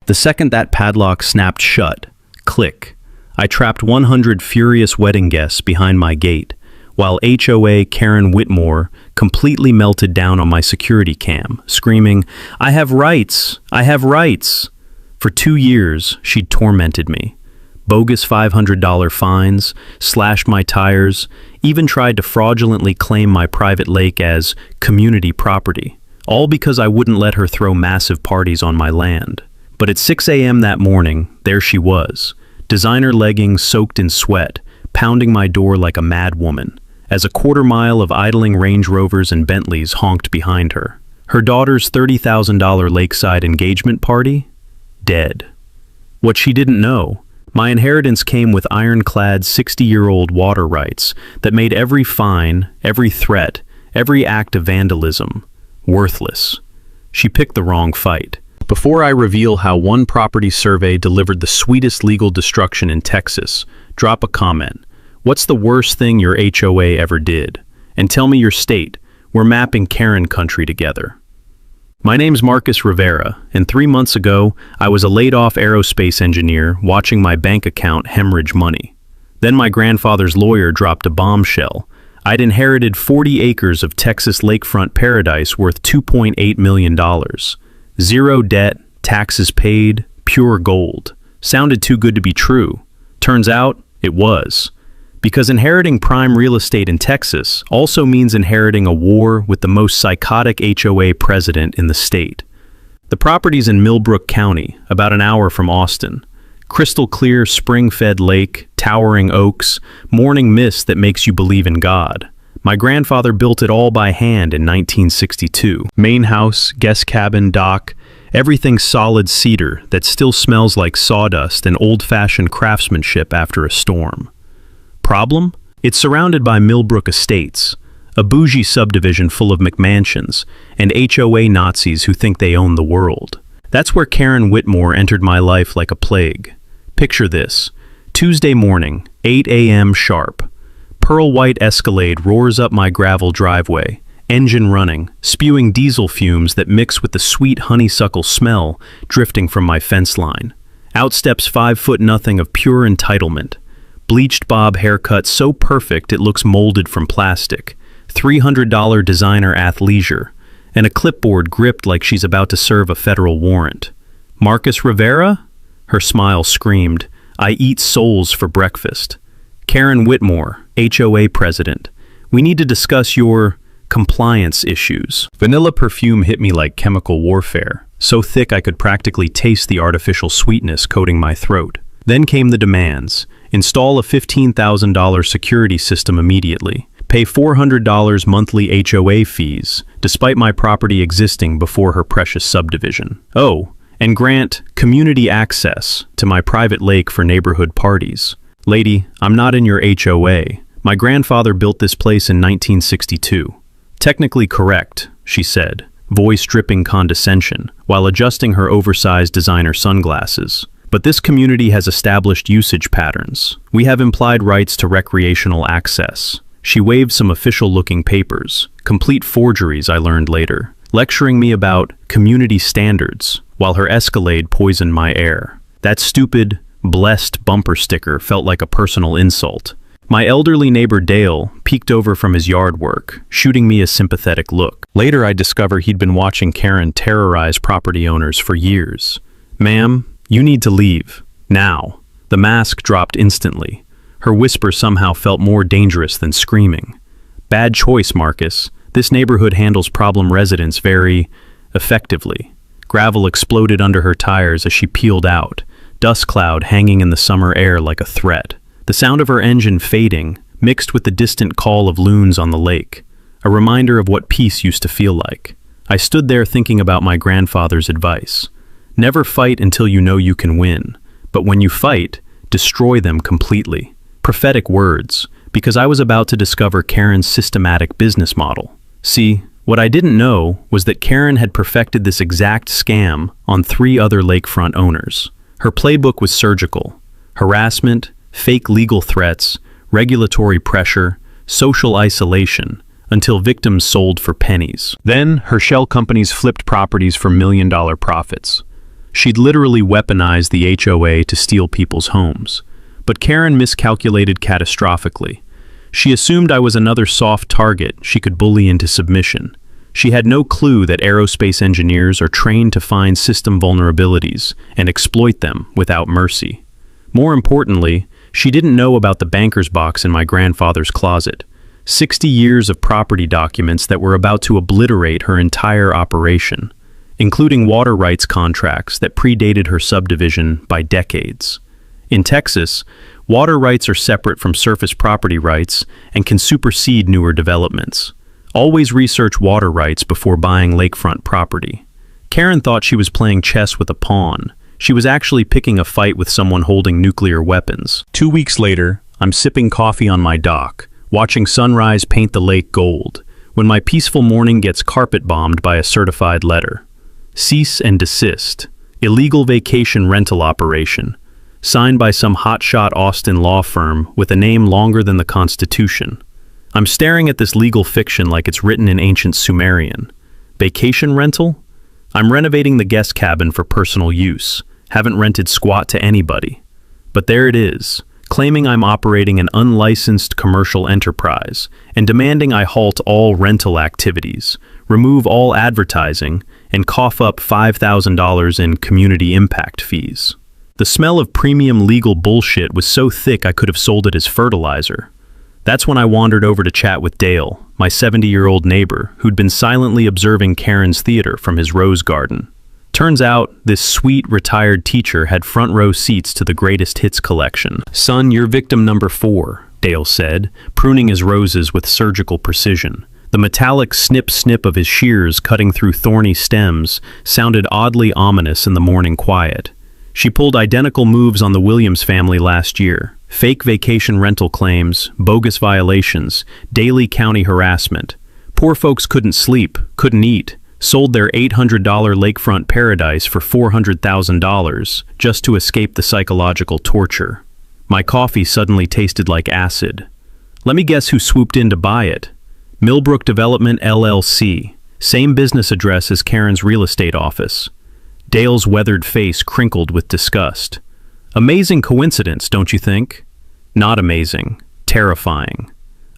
The second that padlock snapped shut, click, I trapped 100 furious wedding guests behind my gate, while HOA Karen Whitmore completely melted down on my security cam, screaming, "I have rights! I have rights!" For 2 years, she'd tormented me. Bogus $500 fines, slashed my tires, even tried to fraudulently claim my private lake as community property, all because I wouldn't let her throw massive parties on my land. But at 6 a.m. that morning, there she was, designer leggings soaked in sweat, pounding my door like a mad woman, as a quarter-mile of idling Range Rovers and Bentleys honked behind her. Her daughter's $30,000 lakeside engagement party? Dead. What she didn't know, my inheritance came with ironclad 60-year-old water rights that made every fine, every threat, every act of vandalism worthless. She picked the wrong fight. Before I reveal how one property survey delivered the sweetest legal destruction in Texas, drop a comment. What's the worst thing your HOA ever did? And tell me your state. We're mapping Karen country together. My name's Marcus Rivera, and 3 months ago, I was a laid-off aerospace engineer watching my bank account hemorrhage money. Then my grandfather's lawyer dropped a bombshell. I'd inherited 40 acres of Texas lakefront paradise worth $2.8 million. Zero debt, taxes paid, pure gold. Sounded too good to be true. Turns out, it was. Because inheriting prime real estate in Texas also means inheriting a war with the most psychotic HOA president in the state. The property's in Millbrook County, about an hour from Austin. Crystal clear, spring-fed lake, towering oaks, morning mist that makes you believe in God. My grandfather built it all by hand in 1962. Main house, guest cabin, dock, everything solid cedar that still smells like sawdust and old-fashioned craftsmanship after a storm. Problem? It's surrounded by Millbrook Estates, a bougie subdivision full of McMansions and HOA Nazis who think they own the world. That's where Karen Whitmore entered my life like a plague. Picture this. Tuesday morning, 8 a.m. sharp. Pearl white Escalade roars up my gravel driveway, engine running, spewing diesel fumes that mix with the sweet honeysuckle smell drifting from my fence line. Out steps 5'0" of pure entitlement. Bleached bob haircut so perfect it looks molded from plastic, $300 designer athleisure, and a clipboard gripped like she's about to serve a federal warrant. Marcus Rivera? Her smile screamed, I eat souls for breakfast. Karen Whitmore, HOA president. We need to discuss your compliance issues. Vanilla perfume hit me like chemical warfare, so thick I could practically taste the artificial sweetness coating my throat. Then came the demands. Install a $15,000 security system immediately. Pay $400 monthly HOA fees, despite my property existing before her precious subdivision. Oh, and grant community access to my private lake for neighborhood parties. Lady, I'm not in your HOA. My grandfather built this place in 1962. Technically correct, she said, voice dripping condescension, while adjusting her oversized designer sunglasses. But this community has established usage patterns. We have implied rights to recreational access. She waved some official-looking papers, complete forgeries I learned later, lecturing me about community standards, while her Escalade poisoned my air. That stupid, blessed bumper sticker felt like a personal insult. My elderly neighbor Dale peeked over from his yard work, shooting me a sympathetic look. Later I discover he'd been watching Karen terrorize property owners for years. Ma'am, you need to leave. Now. The mask dropped instantly. Her whisper somehow felt more dangerous than screaming. Bad choice, Marcus. This neighborhood handles problem residents very effectively. Gravel exploded under her tires as she peeled out, dust cloud hanging in the summer air like a threat. The sound of her engine fading, mixed with the distant call of loons on the lake, a reminder of what peace used to feel like. I stood there thinking about my grandfather's advice. Never fight until you know you can win, but when you fight, destroy them completely. Prophetic words, because I was about to discover Karen's systematic business model. See, what I didn't know was that Karen had perfected this exact scam on 3 other lakefront owners. Her playbook was surgical. Harassment, fake legal threats, regulatory pressure, social isolation, until victims sold for pennies. Then, her shell companies flipped properties for million-dollar profits. She'd literally weaponized the HOA to steal people's homes. But Karen miscalculated catastrophically. She assumed I was another soft target she could bully into submission. She had no clue that aerospace engineers are trained to find system vulnerabilities and exploit them without mercy. More importantly, she didn't know about the banker's box in my grandfather's closet. 60 years of property documents that were about to obliterate her entire operation, including water rights contracts that predated her subdivision by decades. In Texas, water rights are separate from surface property rights and can supersede newer developments. Always research water rights before buying lakefront property. Karen thought she was playing chess with a pawn. She was actually picking a fight with someone holding nuclear weapons. 2 weeks later, I'm sipping coffee on my dock, watching sunrise paint the lake gold, when my peaceful morning gets carpet-bombed by a certified letter. Cease and desist. Illegal vacation rental operation. Signed by some hotshot Austin law firm with a name longer than the Constitution. I'm staring at this legal fiction like it's written in ancient Sumerian. Vacation rental? I'm renovating the guest cabin for personal use. Haven't rented squat to anybody. But there it is, claiming I'm operating an unlicensed commercial enterprise and demanding I halt all rental activities, remove all advertising, and cough up $5,000 in community impact fees. The smell of premium legal bullshit was so thick I could have sold it as fertilizer. That's when I wandered over to chat with Dale, my 70-year-old neighbor, who'd been silently observing Karen's theater from his rose garden. Turns out, this sweet, retired teacher had front-row seats to the greatest hits collection. "Son, you're victim number 4, Dale said, pruning his roses with surgical precision. The metallic snip-snip of his shears cutting through thorny stems sounded oddly ominous in the morning quiet. She pulled identical moves on the Williams family last year. Fake vacation rental claims, bogus violations, daily county harassment. Poor folks couldn't sleep, couldn't eat, sold their $800 lakefront paradise for $400,000 just to escape the psychological torture. My coffee suddenly tasted like acid. Let me guess who swooped in to buy it. Millbrook Development LLC, same business address as Karen's real estate office. Dale's weathered face crinkled with disgust. Amazing coincidence, don't you think? Not amazing. Terrifying.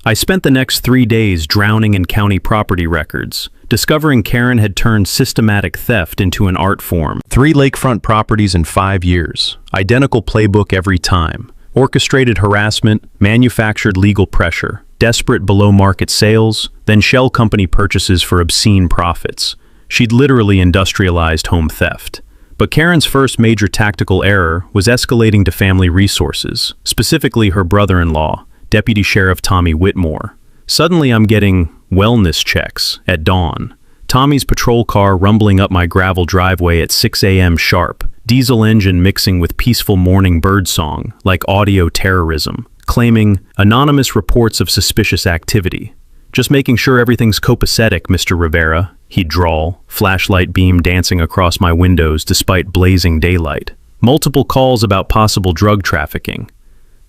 I spent the next 3 days drowning in county property records, discovering Karen had turned systematic theft into an art form. 3 lakefront properties in 5 years. Identical playbook every time. Orchestrated harassment, manufactured legal pressure, desperate below-market sales, then shell company purchases for obscene profits. She'd literally industrialized home theft. But Karen's first major tactical error was escalating to family resources, specifically her brother-in-law, Deputy Sheriff Tommy Whitmore. Suddenly I'm getting wellness checks at dawn. Tommy's patrol car rumbling up my gravel driveway at 6 a.m. sharp, diesel engine mixing with peaceful morning birdsong like audio terrorism, claiming anonymous reports of suspicious activity. Just making sure everything's copacetic, Mr. Rivera, he'd drawl, flashlight beam dancing across my windows despite blazing daylight. Multiple calls about possible drug trafficking.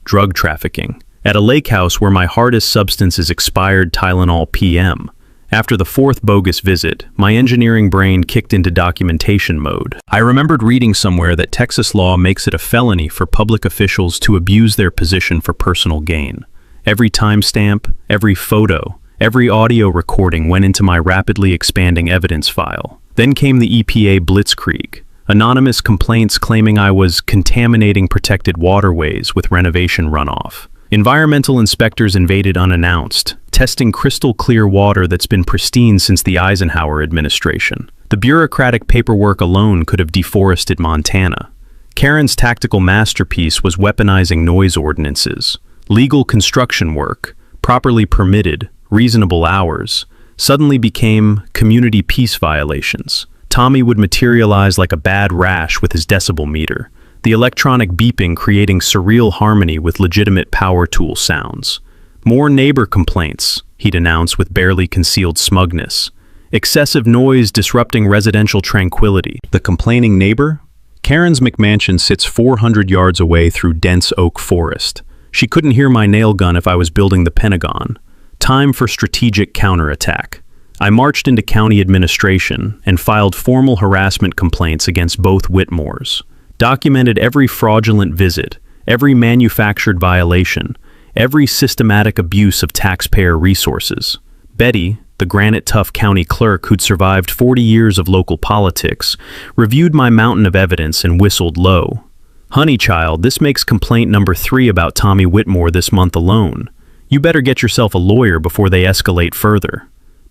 Drug trafficking. At a lake house where my hardest substance is expired Tylenol PM. After the 4th bogus visit, my engineering brain kicked into documentation mode. I remembered reading somewhere that Texas law makes it a felony for public officials to abuse their position for personal gain. Every timestamp, every photo, every audio recording went into my rapidly expanding evidence file. Then came the EPA blitzkrieg. Anonymous complaints claiming I was contaminating protected waterways with renovation runoff. Environmental inspectors invaded unannounced, testing crystal clear water that's been pristine since the Eisenhower administration. The bureaucratic paperwork alone could have deforested Montana. Karen's tactical masterpiece was weaponizing noise ordinances. Legal construction work, properly permitted, reasonable hours, suddenly became community peace violations. Tommy would materialize like a bad rash with his decibel meter, the electronic beeping creating surreal harmony with legitimate power tool sounds. More neighbor complaints, he'd announce with barely concealed smugness. Excessive noise disrupting residential tranquility. The complaining neighbor? Karen's McMansion sits 400 yards away through dense oak forest. She couldn't hear my nail gun if I was building the Pentagon. Time for strategic counterattack. I marched into county administration and filed formal harassment complaints against both Whitmores, documented every fraudulent visit, every manufactured violation, every systematic abuse of taxpayer resources. Betty, the granite-tough county clerk who'd survived 40 years of local politics, reviewed my mountain of evidence and whistled low. "Honey child, this makes complaint number 3 about Tommy Whitmore this month alone. You better get yourself a lawyer before they escalate further."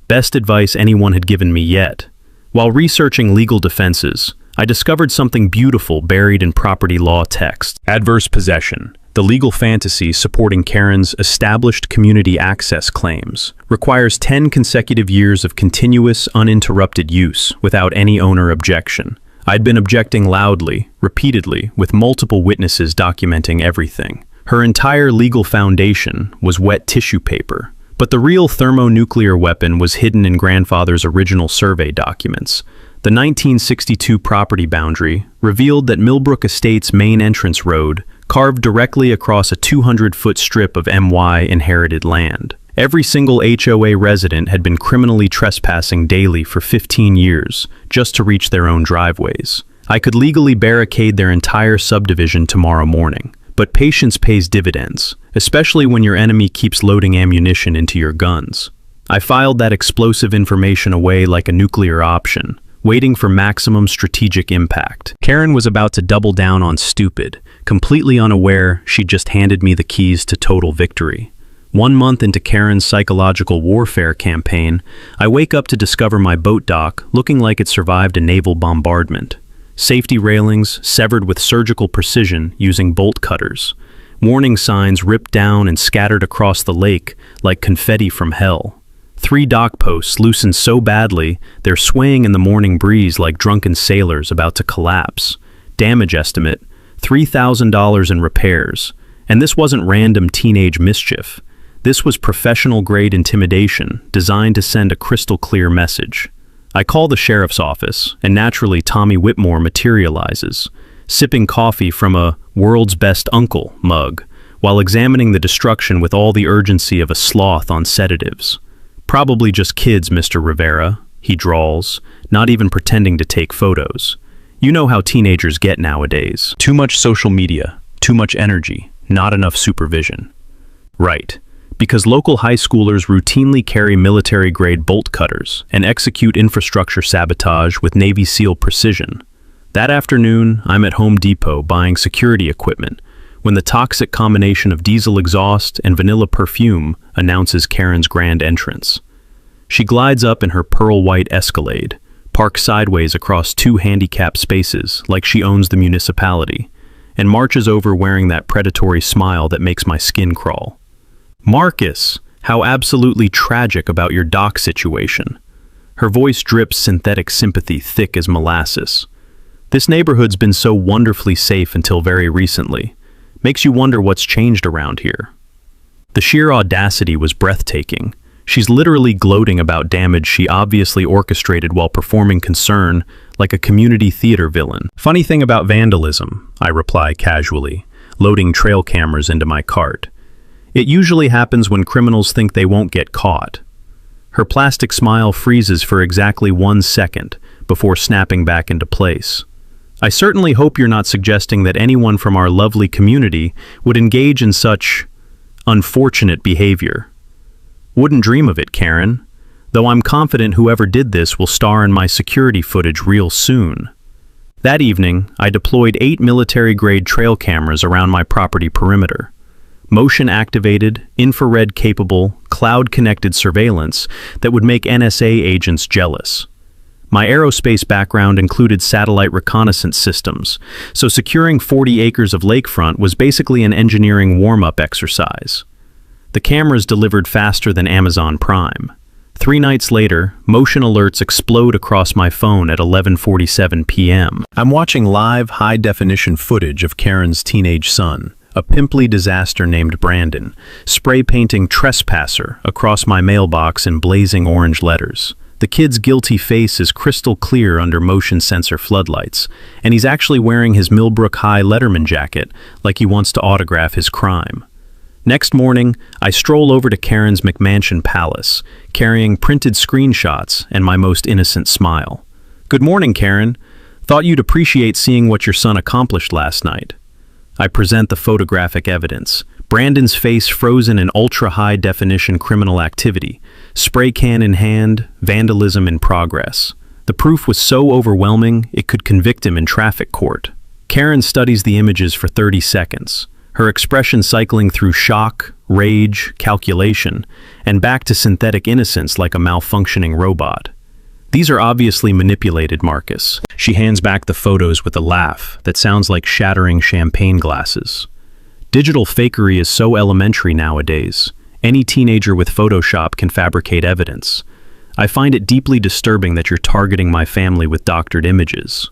Best advice anyone had given me yet. While researching legal defenses, I discovered something beautiful buried in property law text. Adverse possession, the legal fantasy supporting Karen's established community access claims, requires 10 consecutive years of continuous, uninterrupted use without any owner objection. I'd been objecting loudly, repeatedly, with multiple witnesses documenting everything. Her entire legal foundation was wet tissue paper, but the real thermonuclear weapon was hidden in grandfather's original survey documents. The 1962 property boundary revealed that Millbrook Estates' main entrance road carved directly across a 200-foot strip of MY inherited land. Every single HOA resident had been criminally trespassing daily for 15 years just to reach their own driveways. I could legally barricade their entire subdivision tomorrow morning. But patience pays dividends, especially when your enemy keeps loading ammunition into your guns. I filed that explosive information away like a nuclear option, waiting for maximum strategic impact. Karen was about to double down on stupid, completely unaware she'd just handed me the keys to total victory. 1 month into Karen's psychological warfare campaign, I wake up to discover my boat dock looking like it survived a naval bombardment. Safety railings severed with surgical precision using bolt cutters. Warning signs ripped down and scattered across the lake like confetti from hell. 3 dock posts loosened so badly they're swaying in the morning breeze like drunken sailors about to collapse. Damage estimate, $3,000 in repairs. And this wasn't random teenage mischief. This was professional-grade intimidation designed to send a crystal-clear message. I call the sheriff's office, and naturally Tommy Whitmore materializes, sipping coffee from a "world's best uncle" mug, while examining the destruction with all the urgency of a sloth on sedatives. "Probably just kids, Mr. Rivera," he drawls, not even pretending to take photos. "You know how teenagers get nowadays. Too much social media, too much energy, not enough supervision." Right. Because local high schoolers routinely carry military-grade bolt cutters and execute infrastructure sabotage with Navy SEAL precision. That afternoon, I'm at Home Depot buying security equipment when the toxic combination of diesel exhaust and vanilla perfume announces Karen's grand entrance. She glides up in her pearl-white Escalade, parks sideways across 2 handicapped spaces like she owns the municipality, and marches over wearing that predatory smile that makes my skin crawl. "Marcus, how absolutely tragic about your dock situation." Her voice drips synthetic sympathy thick as molasses. "This neighborhood's been so wonderfully safe until very recently. Makes you wonder what's changed around here." The sheer audacity was breathtaking. She's literally gloating about damage she obviously orchestrated while performing concern like a community theater villain. "Funny thing about vandalism," I reply casually, loading trail cameras into my cart. "It usually happens when criminals think they won't get caught." Her plastic smile freezes for exactly 1 second before snapping back into place. "I certainly hope you're not suggesting that anyone from our lovely community would engage in such unfortunate behavior." "Wouldn't dream of it, Karen, though I'm confident whoever did this will star in my security footage real soon." That evening, I deployed 8 military-grade trail cameras around my property perimeter. Motion-activated, infrared-capable, cloud-connected surveillance that would make NSA agents jealous. My aerospace background included satellite reconnaissance systems, so securing 40 acres of lakefront was basically an engineering warm-up exercise. The cameras delivered faster than Amazon Prime. 3 nights later, motion alerts explode across my phone at 11:47 p.m. I'm watching live, high-definition footage of Karen's teenage son, a pimply disaster named Brandon, spray-painting "trespasser" across my mailbox in blazing orange letters. The kid's guilty face is crystal clear under motion sensor floodlights, and he's actually wearing his Millbrook High Letterman jacket like he wants to autograph his crime. Next morning, I stroll over to Karen's McMansion palace, carrying printed screenshots and my most innocent smile. "Good morning, Karen. Thought you'd appreciate seeing what your son accomplished last night." I present the photographic evidence. Brandon's face frozen in ultra-high-definition criminal activity, spray can in hand, vandalism in progress. The proof was so overwhelming, it could convict him in traffic court. Karen studies the images for 30 seconds, her expression cycling through shock, rage, calculation, and back to synthetic innocence like a malfunctioning robot. "These are obviously manipulated, Marcus." She hands back the photos with a laugh that sounds like shattering champagne glasses. Digital fakery is so elementary nowadays. Any teenager with Photoshop can fabricate evidence. I find it deeply disturbing that you're targeting my family with doctored images.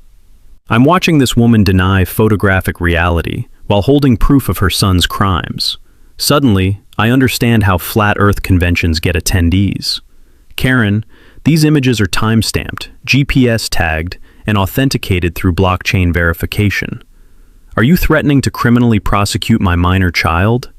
I'm watching this woman deny photographic reality while holding proof of her son's crimes. Suddenly, I understand how flat Earth conventions get attendees. "Karen, these images are time-stamped, GPS tagged, and authenticated through blockchain verification. Are you threatening to criminally prosecute my minor child?"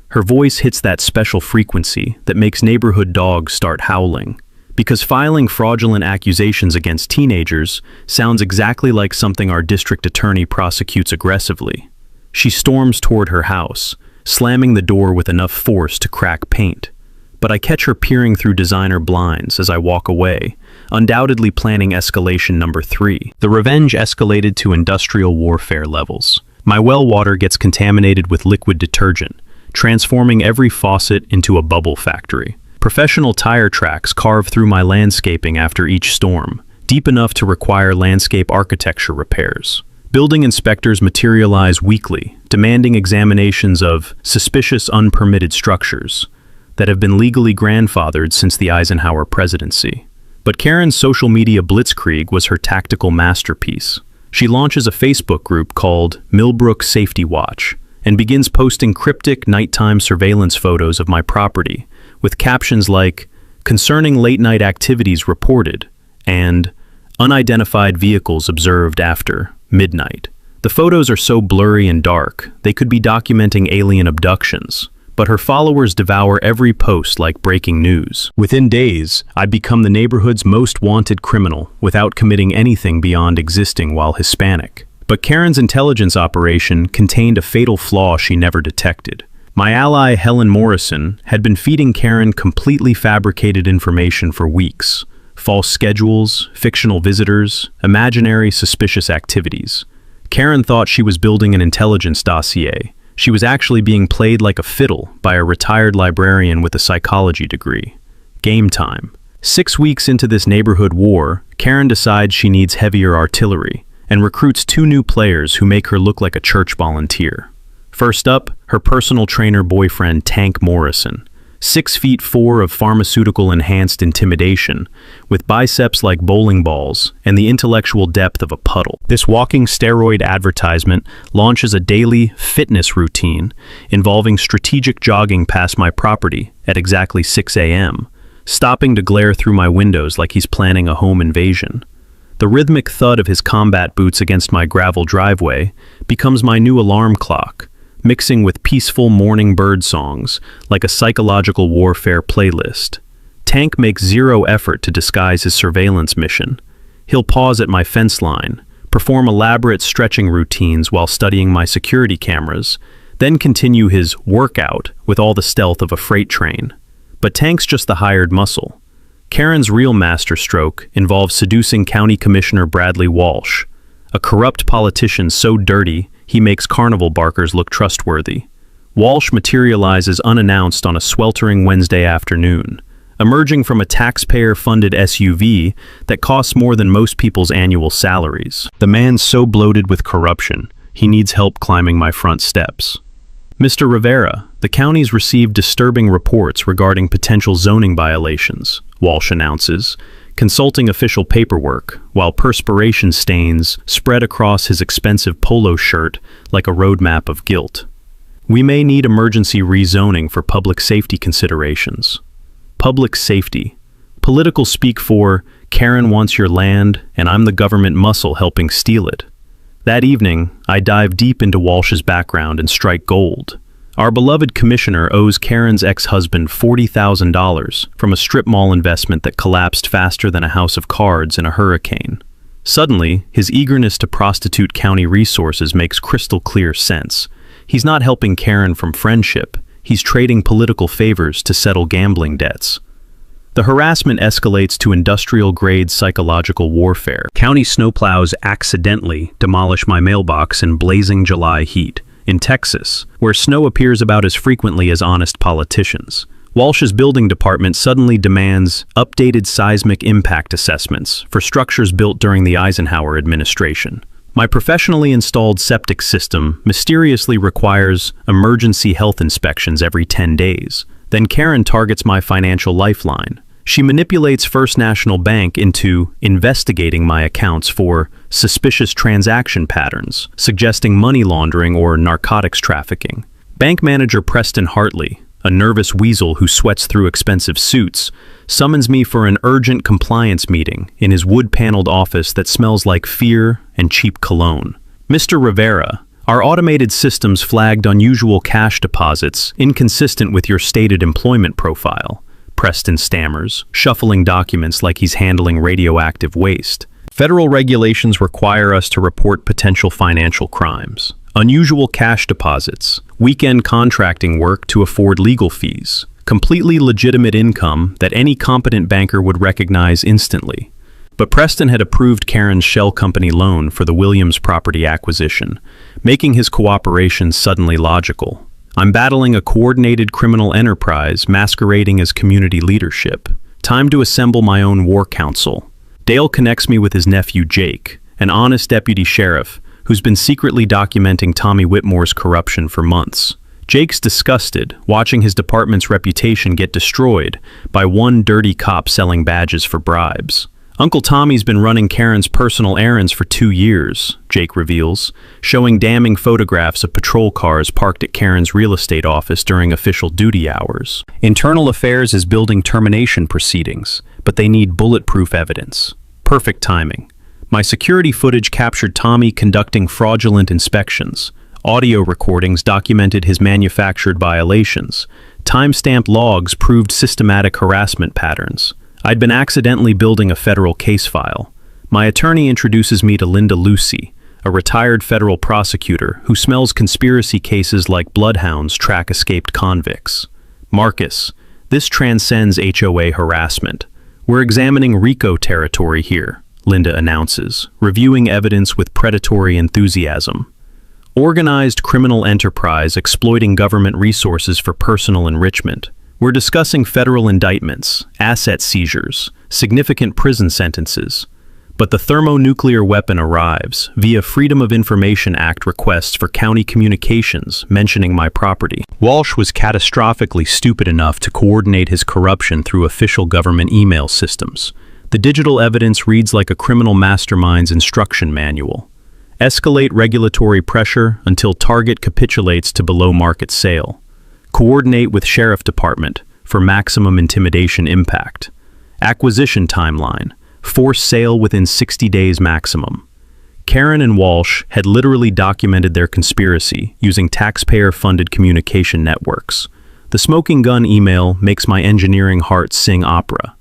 Her voice hits that special frequency that makes neighborhood dogs start howling, because filing fraudulent accusations against teenagers sounds exactly like something our district attorney prosecutes aggressively. She storms toward her house, slamming the door with enough force to crack paint. But I catch her peering through designer blinds as I walk away, undoubtedly planning escalation number 3. The revenge escalated to industrial warfare levels. My well water gets contaminated with liquid detergent, transforming every faucet into a bubble factory. Professional tire tracks carve through my landscaping after each storm, deep enough to require landscape architecture repairs. Building inspectors materialize weekly, demanding examinations of suspicious unpermitted structures that have been legally grandfathered since the Eisenhower presidency. But Karen's social media blitzkrieg was her tactical masterpiece. She launches a Facebook group called Millbrook Safety Watch and begins posting cryptic nighttime surveillance photos of my property with captions like, "Concerning late-night activities reported," and "Unidentified vehicles observed after midnight." The photos are so blurry and dark, they could be documenting alien abductions. But her followers devour every post like breaking news. Within days, I become the neighborhood's most wanted criminal without committing anything beyond existing while Hispanic. But Karen's intelligence operation contained a fatal flaw she never detected. My ally, Helen Morrison, had been feeding Karen completely fabricated information for weeks. False schedules, fictional visitors, imaginary suspicious activities. Karen thought she was building an intelligence dossier. She was actually being played like a fiddle by a retired librarian with a psychology degree. Game time. 6 weeks into this neighborhood war, Karen decides she needs heavier artillery and recruits 2 new players who make her look like a church volunteer. First up, her personal trainer boyfriend Tank Morrison, 6'4" of pharmaceutical-enhanced intimidation, with biceps like bowling balls and the intellectual depth of a puddle. This walking steroid advertisement launches a daily fitness routine involving strategic jogging past my property at exactly 6 a.m., stopping to glare through my windows like he's planning a home invasion. The rhythmic thud of his combat boots against my gravel driveway becomes my new alarm clock, mixing with peaceful morning bird songs like a psychological warfare playlist. Tank makes zero effort to disguise his surveillance mission. He'll pause at my fence line, perform elaborate stretching routines while studying my security cameras, then continue his workout with all the stealth of a freight train. But Tank's just the hired muscle. Karen's real masterstroke involves seducing County Commissioner Bradley Walsh, a corrupt politician so dirty he makes carnival barkers look trustworthy. Walsh materializes unannounced on a sweltering Wednesday afternoon, emerging from a taxpayer-funded SUV that costs more than most people's annual salaries. The man's so bloated with corruption, he needs help climbing my front steps. "Mr. Rivera, the county's received disturbing reports regarding potential zoning violations," Walsh announces, consulting official paperwork, while perspiration stains spread across his expensive polo shirt like a roadmap of guilt. "We may need emergency rezoning for public safety considerations." Public safety. Political speak for, Karen wants your land, and I'm the government muscle helping steal it. That evening, I dive deep into Walsh's background and strike gold. Our beloved commissioner owes Karen's ex-husband $40,000 from a strip mall investment that collapsed faster than a house of cards in a hurricane. Suddenly, his eagerness to prostitute county resources makes crystal clear sense. He's not helping Karen from friendship. He's trading political favors to settle gambling debts. The harassment escalates to industrial-grade psychological warfare. County snowplows accidentally demolish my mailbox in blazing July heat. In Texas, where snow appears about as frequently as honest politicians, Walsh's building department suddenly demands updated seismic impact assessments for structures built during the Eisenhower administration. My professionally installed septic system mysteriously requires emergency health inspections every 10 days. Then Karen targets my financial lifeline. She manipulates First National Bank into investigating my accounts for suspicious transaction patterns, suggesting money laundering or narcotics trafficking. Bank manager Preston Hartley, a nervous weasel who sweats through expensive suits, summons me for an urgent compliance meeting in his wood-paneled office that smells like fear and cheap cologne. Mr. Rivera, our automated systems flagged unusual cash deposits inconsistent with your stated employment profile. Preston stammers, shuffling documents like he's handling radioactive waste. Federal regulations require us to report potential financial crimes, unusual cash deposits, weekend contracting work to afford legal fees, completely legitimate income that any competent banker would recognize instantly. But Preston had approved Karen's shell company loan for the Williams property acquisition, making his cooperation suddenly logical. I'm battling a coordinated criminal enterprise masquerading as community leadership. Time to assemble my own war council. Dale connects me with his nephew Jake, an honest deputy sheriff who's been secretly documenting Tommy Whitmore's corruption for months. Jake's disgusted, watching his department's reputation get destroyed by one dirty cop selling badges for bribes. Uncle Tommy's been running Karen's personal errands for 2 years, Jake reveals, showing damning photographs of patrol cars parked at Karen's real estate office during official duty hours. Internal Affairs is building termination proceedings, but they need bulletproof evidence. Perfect timing. My security footage captured Tommy conducting fraudulent inspections. Audio recordings documented his manufactured violations. Timestamped logs proved systematic harassment patterns. I'd been accidentally building a federal case file. My attorney introduces me to Linda Lucy, a retired federal prosecutor who smells conspiracy cases like bloodhounds track escaped convicts. Marcus, this transcends HOA harassment. We're examining RICO territory here, Linda announces, reviewing evidence with predatory enthusiasm. Organized criminal enterprise exploiting government resources for personal enrichment. We're discussing federal indictments, asset seizures, significant prison sentences. But the thermonuclear weapon arrives via Freedom of Information Act requests for county communications mentioning my property. Walsh was catastrophically stupid enough to coordinate his corruption through official government email systems. The digital evidence reads like a criminal mastermind's instruction manual. Escalate regulatory pressure until target capitulates to below-market sale. Coordinate with Sheriff Department for maximum intimidation impact. Acquisition timeline. Force sale within 60 days maximum. Karen and Walsh had literally documented their conspiracy using taxpayer-funded communication networks. The smoking gun email makes my engineering heart sing opera.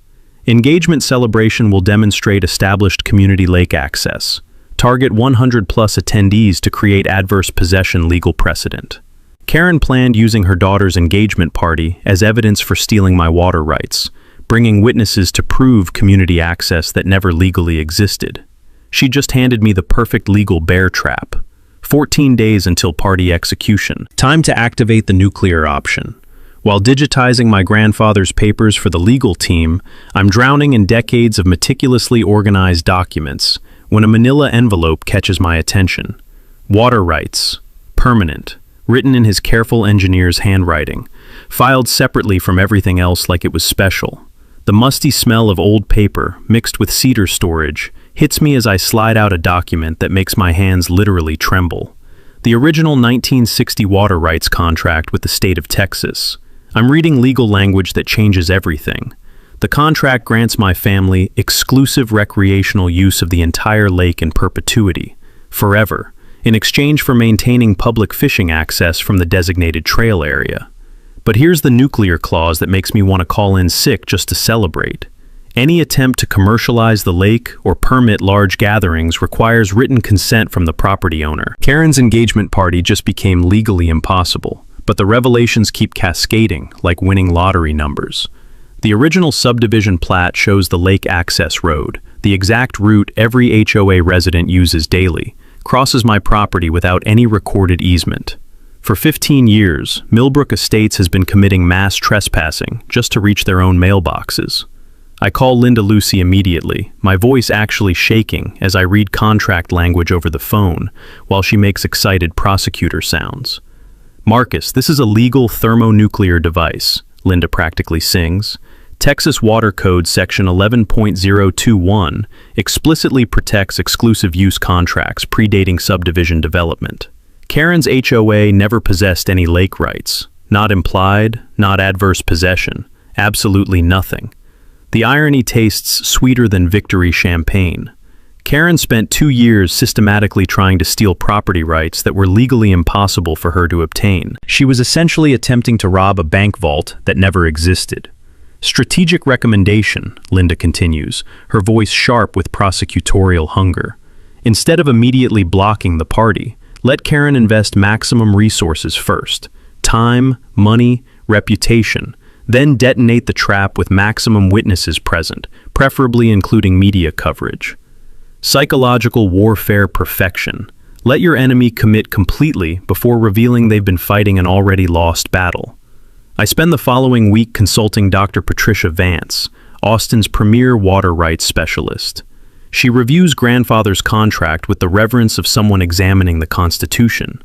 Engagement celebration will demonstrate established community lake access. Target 100+ attendees to create adverse possession legal precedent. Karen planned using her daughter's engagement party as evidence for stealing my water rights, bringing witnesses to prove community access that never legally existed. She just handed me the perfect legal bear trap. 14 days until party execution. Time to activate the nuclear option. While digitizing my grandfather's papers for the legal team, I'm drowning in decades of meticulously organized documents when a manila envelope catches my attention. Water rights. Permanent. Written in his careful engineer's handwriting, filed separately from everything else like it was special. The musty smell of old paper, mixed with cedar storage, hits me as I slide out a document that makes my hands literally tremble. The original 1960 water rights contract with the state of Texas. I'm reading legal language that changes everything. The contract grants my family exclusive recreational use of the entire lake in perpetuity, forever, in exchange for maintaining public fishing access from the designated trail area. But here's the nuclear clause that makes me want to call in sick just to celebrate. Any attempt to commercialize the lake or permit large gatherings requires written consent from the property owner. Karen's engagement party just became legally impossible, but the revelations keep cascading like winning lottery numbers. The original subdivision plat shows the lake access road, the exact route every HOA resident uses daily, crosses my property without any recorded easement. For 15 years, Millbrook Estates has been committing mass trespassing just to reach their own mailboxes. I call Linda Lucy immediately, my voice actually shaking as I read contract language over the phone, while she makes excited prosecutor sounds. "Marcus, this is a legal thermonuclear device," Linda practically sings. "Texas Water Code Section 11.021 explicitly protects exclusive use contracts predating subdivision development. Karen's HOA never possessed any lake rights. Not implied, not adverse possession, absolutely nothing. The irony tastes sweeter than victory champagne. Karen spent 2 years systematically trying to steal property rights that were legally impossible for her to obtain. She was essentially attempting to rob a bank vault that never existed. Strategic recommendation," Linda continues, her voice sharp with prosecutorial hunger. "Instead of immediately blocking the party, let Karen invest maximum resources first. Time, money, reputation. Then detonate the trap with maximum witnesses present, preferably including media coverage. Psychological warfare perfection. Let your enemy commit completely before revealing they've been fighting an already lost battle." I spend the following week consulting Dr. Patricia Vance, Austin's premier water rights specialist. She reviews grandfather's contract with the reverence of someone examining the Constitution.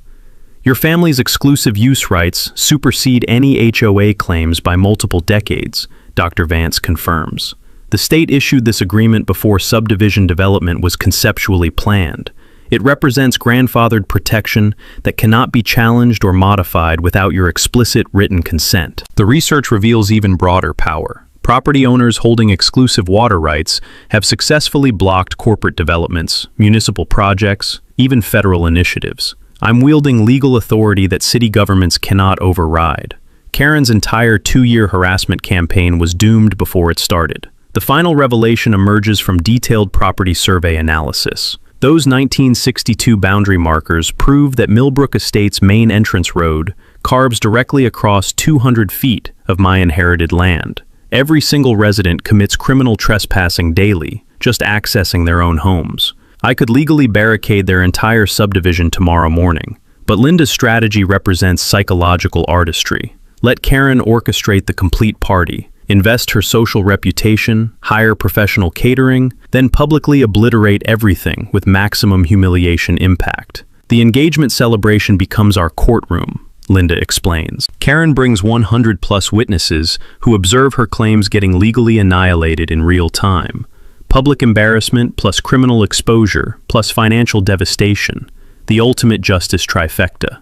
"Your family's exclusive use rights supersede any HOA claims by multiple decades," Dr. Vance confirms. "The state issued this agreement before subdivision development was conceptually planned. It represents grandfathered protection that cannot be challenged or modified without your explicit written consent." The research reveals even broader power. Property owners holding exclusive water rights have successfully blocked corporate developments, municipal projects, even federal initiatives. I'm wielding legal authority that city governments cannot override. Karen's entire 2-year harassment campaign was doomed before it started. The final revelation emerges from detailed property survey analysis. Those 1962 boundary markers prove that Millbrook Estates' main entrance road carves directly across 200 feet of my inherited land. Every single resident commits criminal trespassing daily, just accessing their own homes. I could legally barricade their entire subdivision tomorrow morning, but Linda's strategy represents psychological artistry. Let Karen orchestrate the complete party, invest her social reputation, hire professional catering, then publicly obliterate everything with maximum humiliation impact. The engagement celebration becomes our courtroom, Linda explains. Karen brings 100+ witnesses who observe her claims getting legally annihilated in real time. Public embarrassment plus criminal exposure plus financial devastation. The ultimate justice trifecta.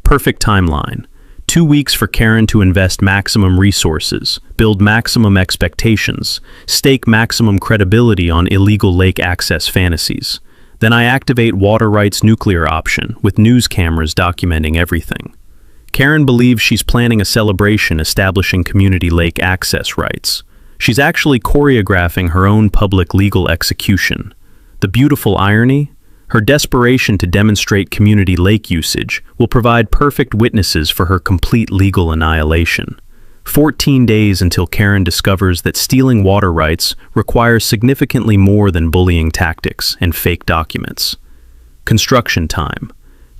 Perfect timeline. 2 weeks for Karen to invest maximum resources, build maximum expectations, stake maximum credibility on illegal lake access fantasies. Then I activate water rights nuclear option with news cameras documenting everything. Karen believes she's planning a celebration establishing community lake access rights. She's actually choreographing her own public legal execution. The beautiful irony? Her desperation to demonstrate community lake usage will provide perfect witnesses for her complete legal annihilation. 14 days until Karen discovers that stealing water rights requires significantly more than bullying tactics and fake documents. Construction time.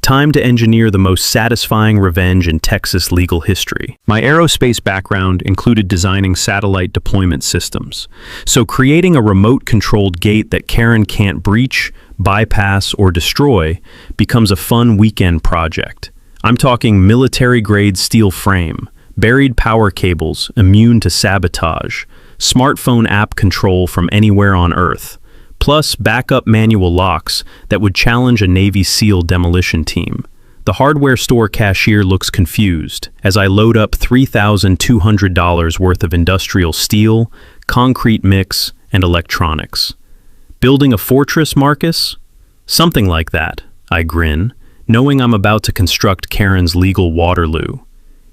Time to engineer the most satisfying revenge in Texas legal history. My aerospace background included designing satellite deployment systems, so creating a remote-controlled gate that Karen can't breach, bypass, or destroy becomes a fun weekend project. I'm talking military-grade steel frame, buried power cables immune to sabotage, smartphone app control from anywhere on Earth, plus backup manual locks that would challenge a Navy SEAL demolition team. The hardware store cashier looks confused as I load up $3,200 worth of industrial steel, concrete mix, and electronics. Building a fortress, Marcus? Something like that, I grin, knowing I'm about to construct Karen's legal Waterloo.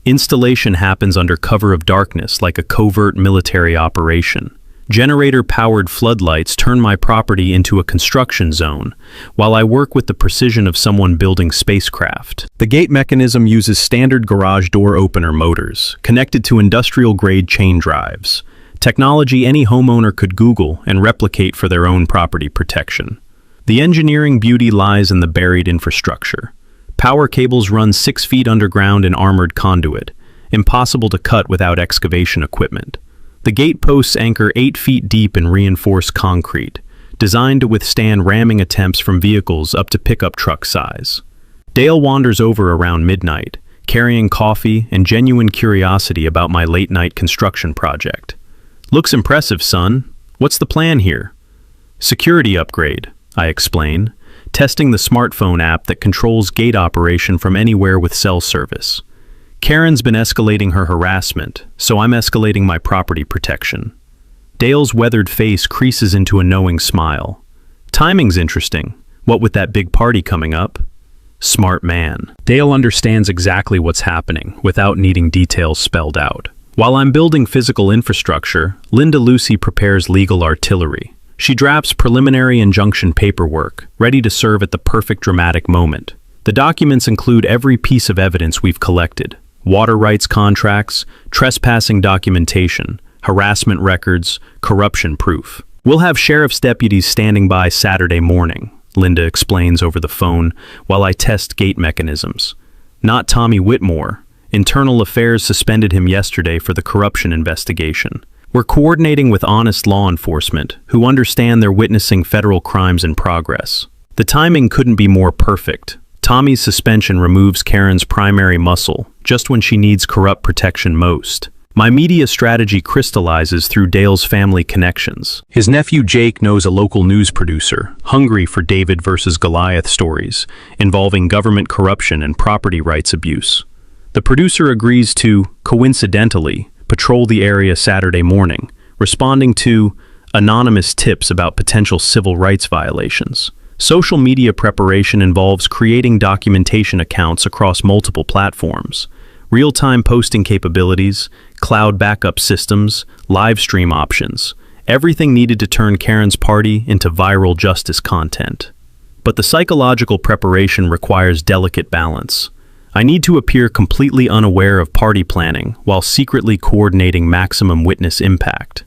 Installation happens under cover of darkness like a covert military operation. Generator-powered floodlights turn my property into a construction zone, while I work with the precision of someone building spacecraft. The gate mechanism uses standard garage door opener motors, connected to industrial-grade chain drives, technology any homeowner could Google and replicate for their own property protection. The engineering beauty lies in the buried infrastructure. Power cables run 6 feet underground in armored conduit, impossible to cut without excavation equipment. The gate posts anchor 8 feet deep in reinforced concrete, designed to withstand ramming attempts from vehicles up to pickup truck size. Dale wanders over around midnight, carrying coffee and genuine curiosity about my late-night construction project. "Looks impressive, son. What's the plan here?" "Security upgrade," I explain, testing the smartphone app that controls gate operation from anywhere with cell service. Karen's been escalating her harassment, so I'm escalating my property protection. Dale's weathered face creases into a knowing smile. "Timing's interesting. What with that big party coming up?" Smart man. Dale understands exactly what's happening without needing details spelled out. While I'm building physical infrastructure, Linda Lucy prepares legal artillery. She drafts preliminary injunction paperwork, ready to serve at the perfect dramatic moment. The documents include every piece of evidence we've collected: water rights contracts, trespassing documentation, harassment records, corruption proof. "We'll have sheriff's deputies standing by Saturday morning," Linda explains over the phone while I test gate mechanisms. "Not Tommy Whitmore. Internal Affairs suspended him yesterday for the corruption investigation. We're coordinating with honest law enforcement who understand they're witnessing federal crimes in progress." The timing couldn't be more perfect. Tommy's suspension removes Karen's primary muscle, just when she needs corrupt protection most. My media strategy crystallizes through Dale's family connections. His nephew Jake knows a local news producer, hungry for David versus Goliath stories, involving government corruption and property rights abuse. The producer agrees to, coincidentally, patrol the area Saturday morning, responding to anonymous tips about potential civil rights violations. Social media preparation involves creating documentation accounts across multiple platforms, real-time posting capabilities, cloud backup systems, live stream options, everything needed to turn Karen's party into viral justice content. But the psychological preparation requires delicate balance. I need to appear completely unaware of party planning while secretly coordinating maximum witness impact.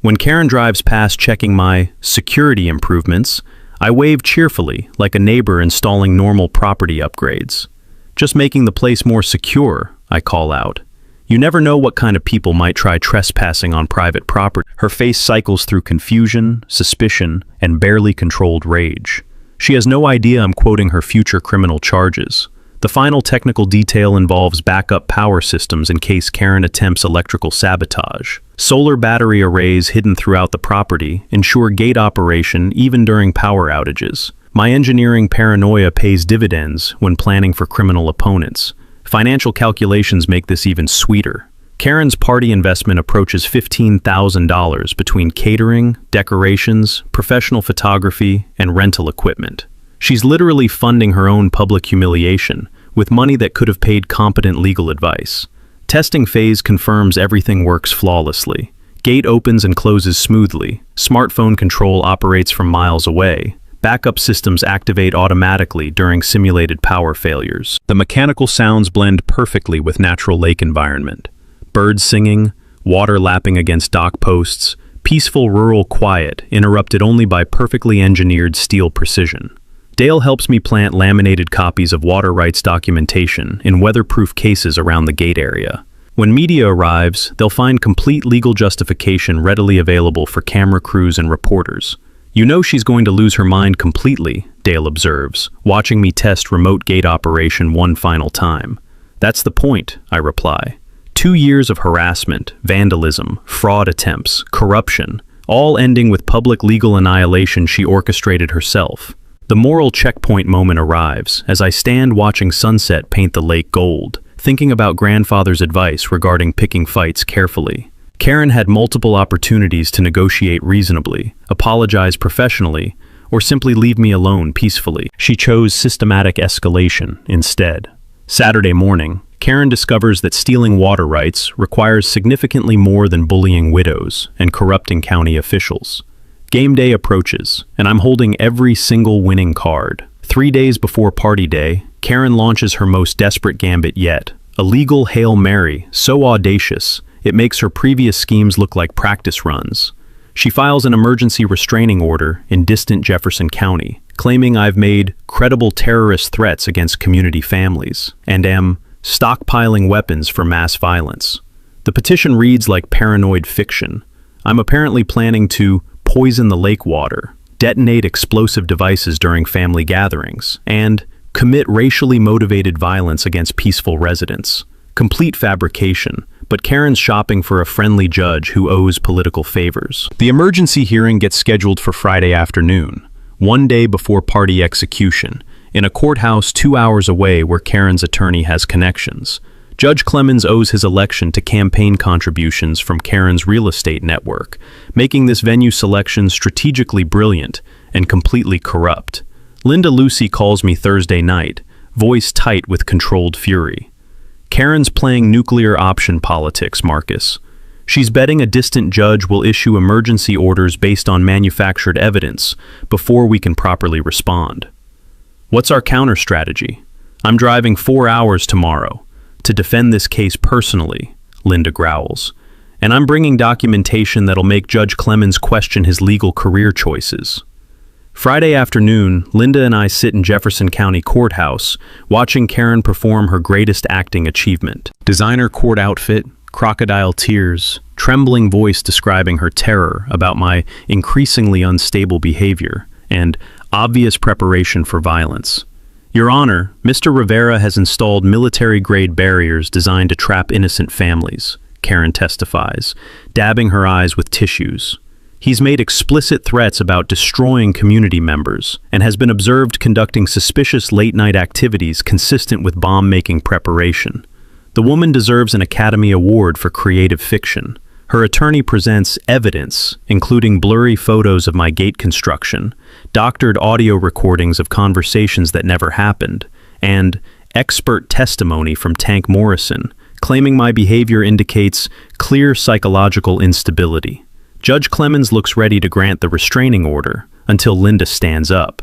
When Karen drives past checking my security improvements, I wave cheerfully like a neighbor installing normal property upgrades. "Just making the place more secure," I call out. "You never know what kind of people might try trespassing on private property." Her face cycles through confusion, suspicion, and barely controlled rage. She has no idea I'm quoting her future criminal charges. The final technical detail involves backup power systems in case Karen attempts electrical sabotage. Solar battery arrays hidden throughout the property ensure gate operation even during power outages. My engineering paranoia pays dividends when planning for criminal opponents. Financial calculations make this even sweeter. Karen's party investment approaches $15,000 between catering, decorations, professional photography, and rental equipment. She's literally funding her own public humiliation with money that could have paid competent legal advice. Testing phase confirms everything works flawlessly. Gate opens and closes smoothly. Smartphone control operates from miles away. Backup systems activate automatically during simulated power failures. The mechanical sounds blend perfectly with natural lake environment. Birds singing, water lapping against dock posts, peaceful rural quiet interrupted only by perfectly engineered steel precision. Dale helps me plant laminated copies of water rights documentation in weatherproof cases around the gate area. When media arrives, they'll find complete legal justification readily available for camera crews and reporters. "You know she's going to lose her mind completely," Dale observes, watching me test remote gate operation one final time. "That's the point," I reply. 2 years of harassment, vandalism, fraud attempts, corruption, all ending with public legal annihilation she orchestrated herself. The moral checkpoint moment arrives as I stand watching sunset paint the lake gold, thinking about grandfather's advice regarding picking fights carefully. Karen had multiple opportunities to negotiate reasonably, apologize professionally, or simply leave me alone peacefully. She chose systematic escalation instead. Saturday morning, Karen discovers that stealing water rights requires significantly more than bullying widows and corrupting county officials. Game day approaches, and I'm holding every single winning card. 3 days before party day, Karen launches her most desperate gambit yet, a legal Hail Mary so audacious it makes her previous schemes look like practice runs. She files an emergency restraining order in distant Jefferson County, claiming I've made credible terrorist threats against community families and am stockpiling weapons for mass violence. The petition reads like paranoid fiction. I'm apparently planning to poison the lake water, detonate explosive devices during family gatherings, and commit racially motivated violence against peaceful residents. Complete fabrication, but Karen's shopping for a friendly judge who owes political favors. The emergency hearing gets scheduled for Friday afternoon, 1 day before party execution, in a courthouse 2 hours away where Karen's attorney has connections. Judge Clemens owes his election to campaign contributions from Karen's real estate network, making this venue selection strategically brilliant and completely corrupt. Linda Lucy calls me Thursday night, voice tight with controlled fury. Karen's playing nuclear option politics, Marcus. She's betting a distant judge will issue emergency orders based on manufactured evidence before we can properly respond. What's our counter strategy? I'm driving 4 hours tomorrow to defend this case personally, Linda growls. And I'm bringing documentation that'll make Judge Clemens question his legal career choices. Friday afternoon, Linda and I sit in Jefferson County Courthouse, watching Karen perform her greatest acting achievement. Designer court outfit, crocodile tears, trembling voice describing her terror about my increasingly unstable behavior, and obvious preparation for violence. Your Honor, Mr. Rivera has installed military-grade barriers designed to trap innocent families, Karen testifies, dabbing her eyes with tissues. He's made explicit threats about destroying community members and has been observed conducting suspicious late-night activities consistent with bomb-making preparation. The woman deserves an Academy Award for creative fiction. Her attorney presents evidence, including blurry photos of my gate construction, doctored audio recordings of conversations that never happened, and expert testimony from Tank Morrison, claiming my behavior indicates clear psychological instability. Judge Clemens looks ready to grant the restraining order until Linda stands up.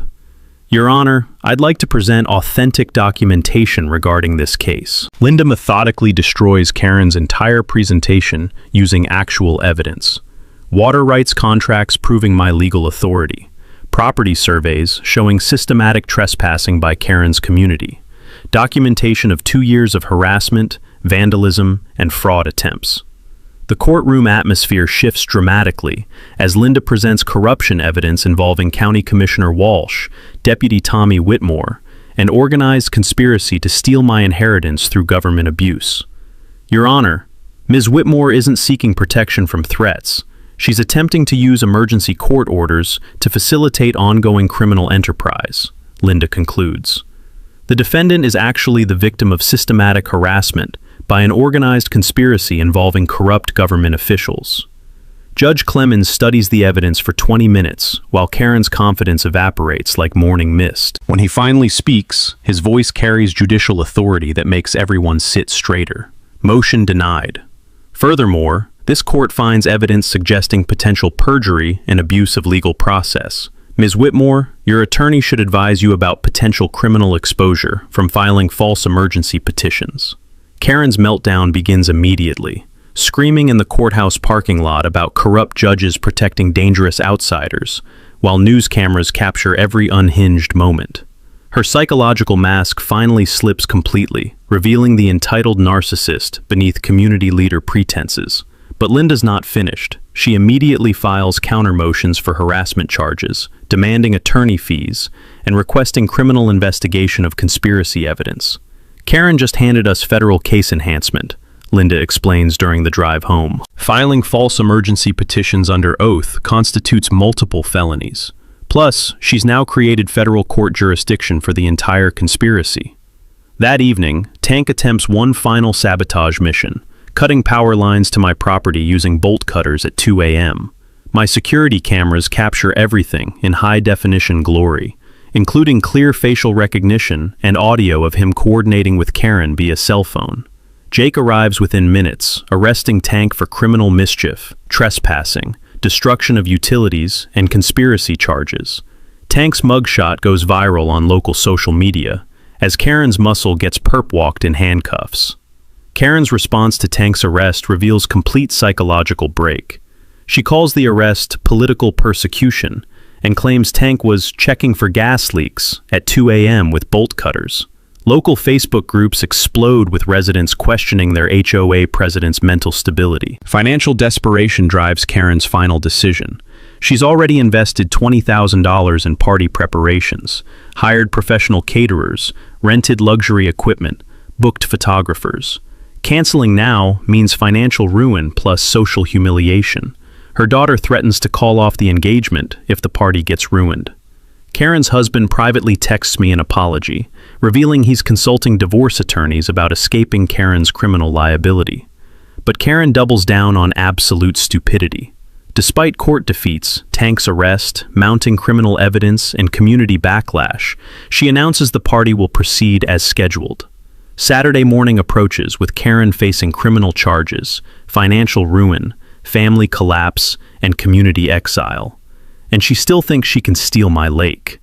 Your Honor, I'd like to present authentic documentation regarding this case. Linda methodically destroys Karen's entire presentation using actual evidence. Water rights contracts proving my legal authority. Property surveys showing systematic trespassing by Karen's community. Documentation of 2 years of harassment, vandalism, and fraud attempts. The courtroom atmosphere shifts dramatically as Linda presents corruption evidence involving County Commissioner Walsh, Deputy Tommy Whitmore, an organized conspiracy to steal my inheritance through government abuse. Your Honor, Ms. Whitmore isn't seeking protection from threats. She's attempting to use emergency court orders to facilitate ongoing criminal enterprise, Linda concludes. The defendant is actually the victim of systematic harassment by an organized conspiracy involving corrupt government officials. Judge Clemens studies the evidence for 20 minutes while Karen's confidence evaporates like morning mist. When he finally speaks, his voice carries judicial authority that makes everyone sit straighter. Motion denied. Furthermore, this court finds evidence suggesting potential perjury and abuse of legal process. Ms. Whitmore, your attorney should advise you about potential criminal exposure from filing false emergency petitions. Karen's meltdown begins immediately, screaming in the courthouse parking lot about corrupt judges protecting dangerous outsiders, while news cameras capture every unhinged moment. Her psychological mask finally slips completely, revealing the entitled narcissist beneath community leader pretenses. But Linda's not finished. She immediately files counter-motions for harassment charges, demanding attorney fees, and requesting criminal investigation of conspiracy evidence. Karen just handed us federal case enhancement, Linda explains during the drive home. Filing false emergency petitions under oath constitutes multiple felonies. Plus, she's now created federal court jurisdiction for the entire conspiracy. That evening, Tank attempts one final sabotage mission, cutting power lines to my property using bolt cutters at 2 a.m. My security cameras capture everything in high-definition glory, including clear facial recognition and audio of him coordinating with Karen via cell phone. Jake arrives within minutes, arresting Tank for criminal mischief, trespassing, destruction of utilities, and conspiracy charges. Tank's mugshot goes viral on local social media, as Karen's muscle gets perp-walked in handcuffs. Karen's response to Tank's arrest reveals complete psychological break. She calls the arrest political persecution and claims Tank was checking for gas leaks at 2 a.m. with bolt cutters. Local Facebook groups explode with residents questioning their HOA president's mental stability. Financial desperation drives Karen's final decision. She's already invested $20,000 in party preparations, hired professional caterers, rented luxury equipment, booked photographers. Canceling now means financial ruin plus social humiliation. Her daughter threatens to call off the engagement if the party gets ruined. Karen's husband privately texts me an apology, revealing he's consulting divorce attorneys about escaping Karen's criminal liability. But Karen doubles down on absolute stupidity. Despite court defeats, Tank's arrest, mounting criminal evidence, and community backlash, she announces the party will proceed as scheduled. Saturday morning approaches with Karen facing criminal charges, financial ruin, family collapse, and community exile. And she still thinks she can steal my lake.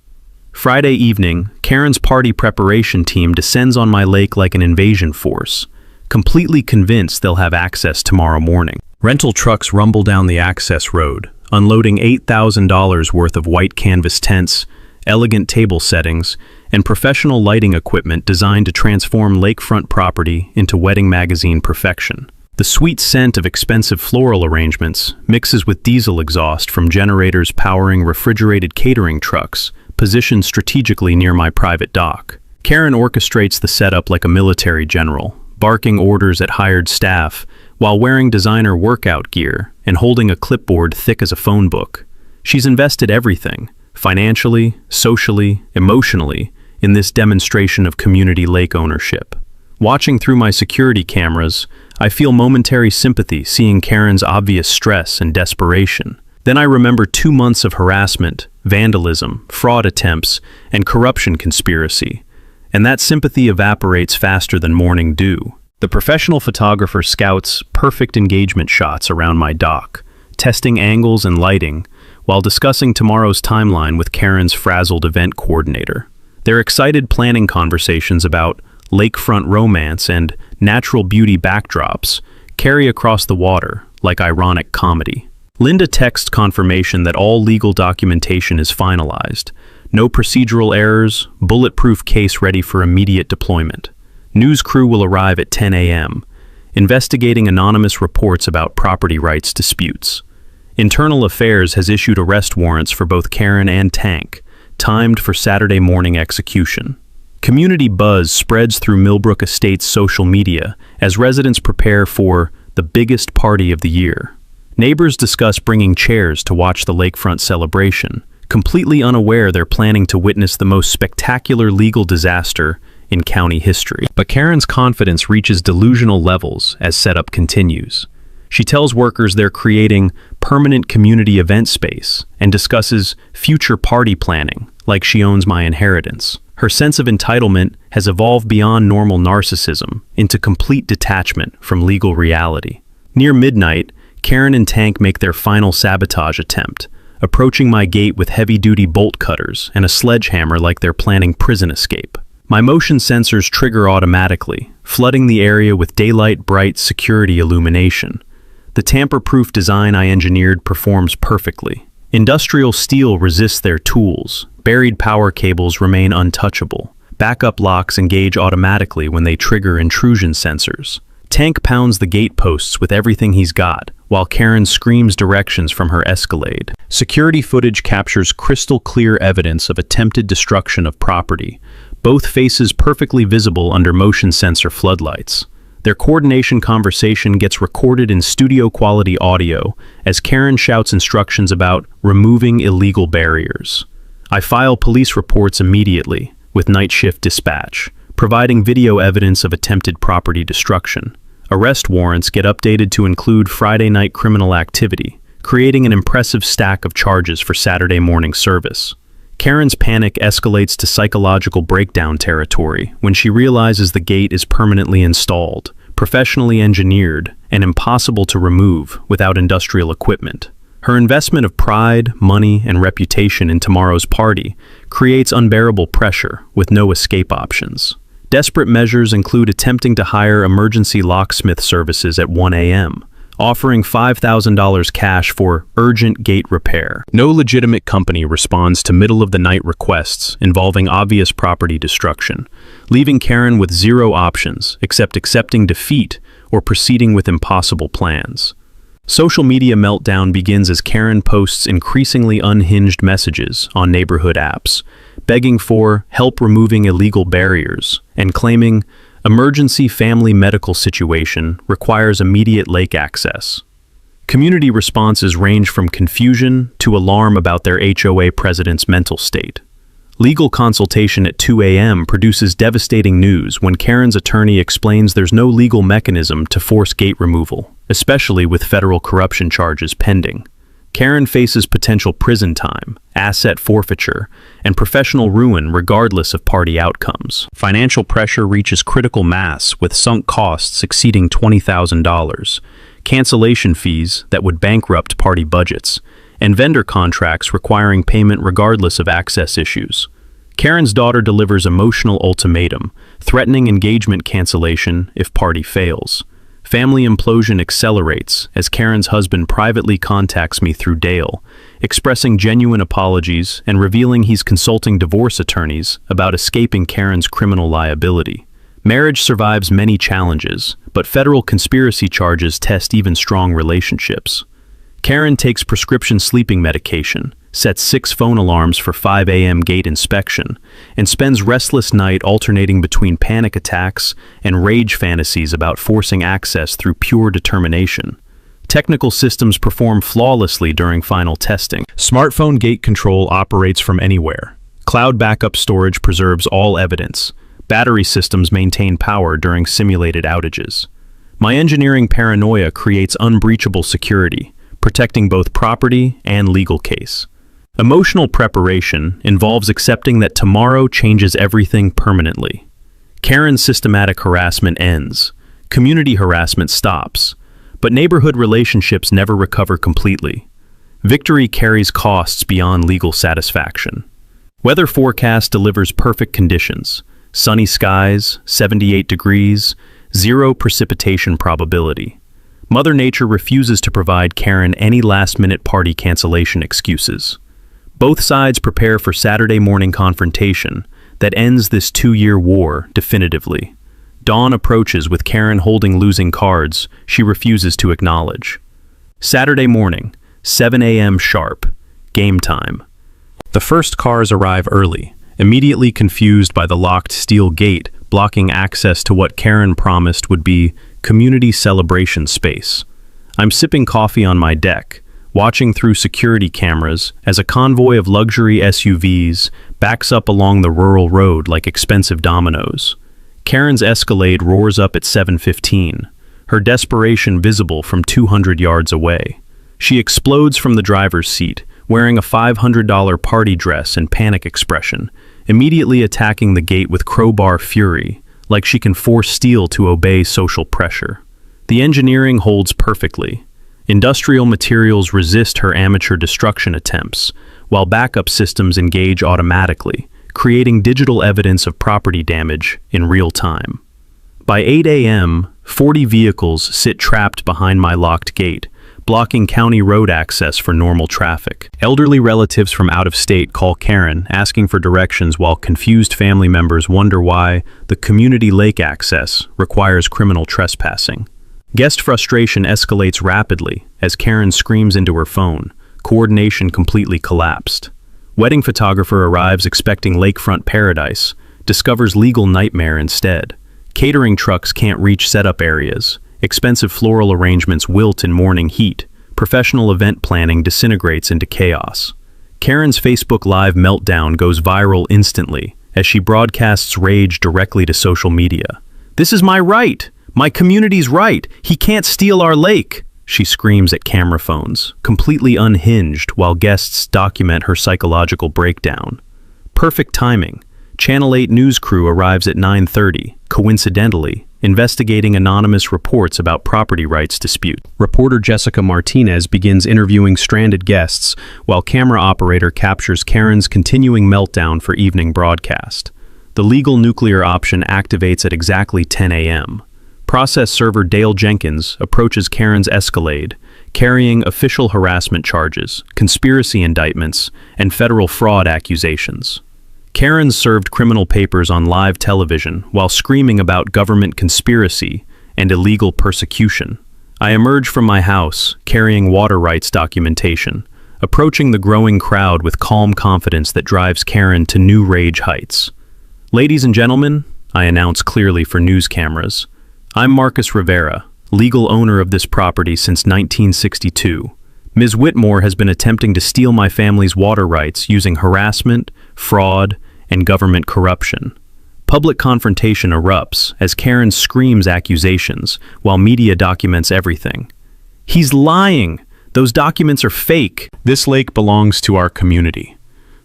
Friday evening, Karen's party preparation team descends on my lake like an invasion force, completely convinced they'll have access tomorrow morning. Rental trucks rumble down the access road, unloading $8,000 worth of white canvas tents, elegant table settings, and professional lighting equipment designed to transform lakefront property into wedding magazine perfection. The sweet scent of expensive floral arrangements mixes with diesel exhaust from generators powering refrigerated catering trucks positioned strategically near my private dock. Karen orchestrates the setup like a military general, barking orders at hired staff while wearing designer workout gear and holding a clipboard thick as a phone book. She's invested everything, financially, socially, emotionally, in this demonstration of community lake ownership. Watching through my security cameras, I feel momentary sympathy seeing Karen's obvious stress and desperation. Then I remember 2 months of harassment, vandalism, fraud attempts, and corruption conspiracy, and that sympathy evaporates faster than morning dew. The professional photographer scouts perfect engagement shots around my dock, testing angles and lighting, while discussing tomorrow's timeline with Karen's frazzled event coordinator. Their excited planning conversations about lakefront romance and natural beauty backdrops carry across the water like ironic comedy. Linda texts confirmation that all legal documentation is finalized. No procedural errors, bulletproof case ready for immediate deployment. News crew will arrive at 10 a.m., investigating anonymous reports about property rights disputes. Internal Affairs has issued arrest warrants for both Karen and Tank, timed for Saturday morning execution. Community buzz spreads through Millbrook Estates' social media as residents prepare for the biggest party of the year. Neighbors discuss bringing chairs to watch the lakefront celebration, completely unaware they're planning to witness the most spectacular legal disaster in county history. But Karen's confidence reaches delusional levels as setup continues. She tells workers they're creating permanent community event space and discusses future party planning like she owns my inheritance. Her sense of entitlement has evolved beyond normal narcissism into complete detachment from legal reality. Near midnight, Karen and Tank make their final sabotage attempt, approaching my gate with heavy-duty bolt cutters and a sledgehammer like they're planning prison escape. My motion sensors trigger automatically, flooding the area with daylight-bright security illumination. The tamper-proof design I engineered performs perfectly. Industrial steel resists their tools. Buried power cables remain untouchable. Backup locks engage automatically when they trigger intrusion sensors. Tank pounds the gate posts with everything he's got, while Karen screams directions from her Escalade. Security footage captures crystal clear evidence of attempted destruction of property, both faces perfectly visible under motion sensor floodlights. Their coordination conversation gets recorded in studio-quality audio as Karen shouts instructions about removing illegal barriers. I file police reports immediately with night shift dispatch, providing video evidence of attempted property destruction. Arrest warrants get updated to include Friday night criminal activity, creating an impressive stack of charges for Saturday morning service. Karen's panic escalates to psychological breakdown territory when she realizes the gate is permanently installed, professionally engineered, and impossible to remove without industrial equipment. Her investment of pride, money, and reputation in tomorrow's party creates unbearable pressure with no escape options. Desperate measures include attempting to hire emergency locksmith services at 1 a.m., offering $5,000 cash for urgent gate repair. No legitimate company responds to middle-of-the-night requests involving obvious property destruction, leaving Karen with zero options except accepting defeat or proceeding with impossible plans. Social media meltdown begins as Karen posts increasingly unhinged messages on neighborhood apps, begging for help removing illegal barriers and claiming emergency family medical situation requires immediate lake access. Community responses range from confusion to alarm about their HOA president's mental state. Legal consultation at 2 a.m. produces devastating news when Karen's attorney explains there's no legal mechanism to force gate removal, especially with federal corruption charges pending. Karen faces potential prison time, asset forfeiture, and professional ruin regardless of party outcomes. Financial pressure reaches critical mass with sunk costs exceeding $20,000, cancellation fees that would bankrupt party budgets, and vendor contracts requiring payment regardless of access issues. Karen's daughter delivers emotional ultimatum, threatening engagement cancellation if party fails. Family implosion accelerates as Karen's husband privately contacts me through Dale, expressing genuine apologies and revealing he's consulting divorce attorneys about escaping Karen's criminal liability. Marriage survives many challenges, but federal conspiracy charges test even strong relationships. Karen takes prescription sleeping medication, sets 6 phone alarms for 5 a.m. gate inspection, and spends restless night alternating between panic attacks and rage fantasies about forcing access through pure determination. Technical systems perform flawlessly during final testing. Smartphone gate control operates from anywhere. Cloud backup storage preserves all evidence. Battery systems maintain power during simulated outages. My engineering paranoia creates unbreachable security, protecting both property and legal case. Emotional preparation involves accepting that tomorrow changes everything permanently. Karen's systematic harassment ends. Community harassment stops. But neighborhood relationships never recover completely. Victory carries costs beyond legal satisfaction. Weather forecast delivers perfect conditions. Sunny skies, 78 degrees, 0 precipitation probability. Mother Nature refuses to provide Karen any last-minute party cancellation excuses. Both sides prepare for Saturday morning confrontation that ends this 2-year war definitively. Dawn approaches with Karen holding losing cards she refuses to acknowledge. Saturday morning, 7 a.m. sharp, game time. The first cars arrive early, immediately confused by the locked steel gate blocking access to what Karen promised would be community celebration space. I'm sipping coffee on my deck, watching through security cameras as a convoy of luxury SUVs backs up along the rural road like expensive dominoes. Karen's Escalade roars up at 7:15, her desperation visible from 200 yards away. She explodes from the driver's seat, wearing a $500 party dress and panic expression, immediately attacking the gate with crowbar fury, like she can force steel to obey social pressure. The engineering holds perfectly. Industrial materials resist her amateur destruction attempts, while backup systems engage automatically, creating digital evidence of property damage in real time. By 8 a.m., 40 vehicles sit trapped behind my locked gate, blocking county road access for normal traffic. Elderly relatives from out of state call Karen, asking for directions, while confused family members wonder why the community lake access requires criminal trespassing. Guest frustration escalates rapidly as Karen screams into her phone, coordination completely collapsed. Wedding photographer arrives expecting lakefront paradise, discovers legal nightmare instead. Catering trucks can't reach setup areas. Expensive floral arrangements wilt in morning heat. Professional event planning disintegrates into chaos. Karen's Facebook Live meltdown goes viral instantly as she broadcasts rage directly to social media. "This is my right! My community's right! He can't steal our lake!" she screams at camera phones, completely unhinged while guests document her psychological breakdown. Perfect timing. Channel 8 news crew arrives at 9:30, coincidentally, investigating anonymous reports about property rights dispute. Reporter Jessica Martinez begins interviewing stranded guests, while camera operator captures Karen's continuing meltdown for evening broadcast. The legal nuclear option activates at exactly 10 a.m. Process server Dale Jenkins approaches Karen's Escalade, carrying official harassment charges, conspiracy indictments, and federal fraud accusations. Karen served criminal papers on live television while screaming about government conspiracy and illegal persecution. I emerge from my house, carrying water rights documentation, approaching the growing crowd with calm confidence that drives Karen to new rage heights. Ladies and gentlemen, I announce clearly for news cameras, I'm Marcus Rivera, legal owner of this property since 1962. Ms. Whitmore has been attempting to steal my family's water rights using harassment, fraud, and government corruption. Public confrontation erupts as Karen screams accusations while media documents everything. He's lying! Those documents are fake! This lake belongs to our community.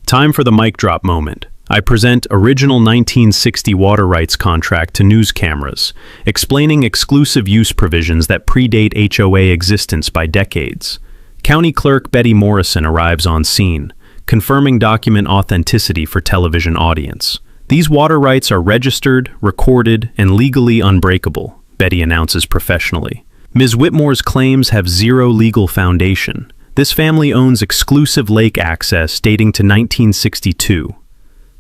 Time for the mic drop moment. I present original 1960 water rights contract to news cameras, explaining exclusive use provisions that predate HOA existence by decades. County Clerk Betty Morrison arrives on scene, confirming document authenticity for television audience. These water rights are registered, recorded, and legally unbreakable, Betty announces professionally. Ms. Whitmore's claims have zero legal foundation. This family owns exclusive lake access dating to 1962.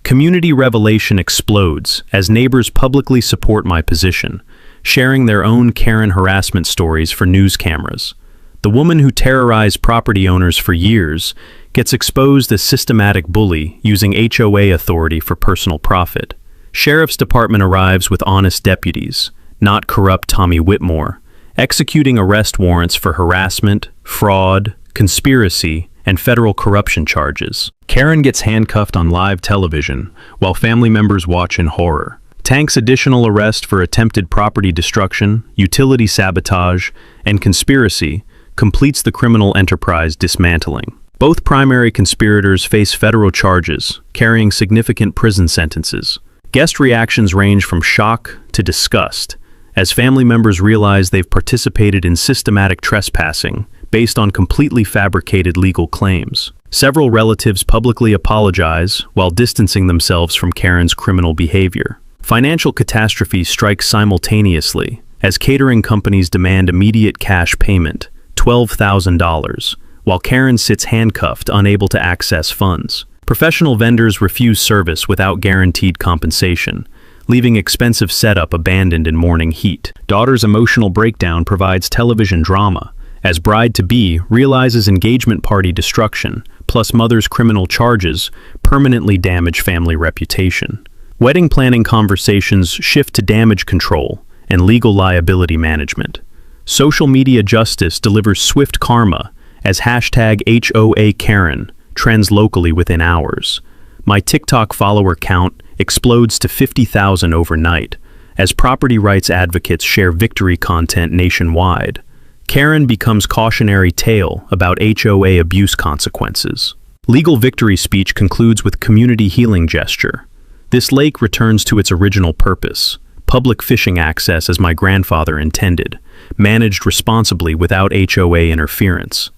Community revelation explodes as neighbors publicly support my position, sharing their own Karen harassment stories for news cameras. The woman who terrorized property owners for years gets exposed as systematic bully using HOA authority for personal profit. Sheriff's Department arrives with honest deputies, not corrupt Tommy Whitmore, executing arrest warrants for harassment, fraud, conspiracy, and federal corruption charges. Karen gets handcuffed on live television, while family members watch in horror. Tank's additional arrest for attempted property destruction, utility sabotage, and conspiracy completes the criminal enterprise dismantling. Both primary conspirators face federal charges, carrying significant prison sentences. Guest reactions range from shock to disgust, as family members realize they've participated in systematic trespassing based on completely fabricated legal claims. Several relatives publicly apologize while distancing themselves from Karen's criminal behavior. Financial catastrophe strikes simultaneously, as catering companies demand immediate cash payment, $12,000, while Karen sits handcuffed, unable to access funds. Professional vendors refuse service without guaranteed compensation, leaving expensive setup abandoned in morning heat. Daughter's emotional breakdown provides television drama, as bride-to-be realizes engagement party destruction, plus mother's criminal charges permanently damage family reputation. Wedding planning conversations shift to damage control and legal liability management. Social media justice delivers swift karma as hashtag HOA Karen trends locally within hours. My TikTok follower count explodes to 50,000 overnight as property rights advocates share victory content nationwide. Karen becomes cautionary tale about HOA abuse consequences. Legal victory speech concludes with community healing gesture. This lake returns to its original purpose, public fishing access as my grandfather intended, managed responsibly without HOA interference.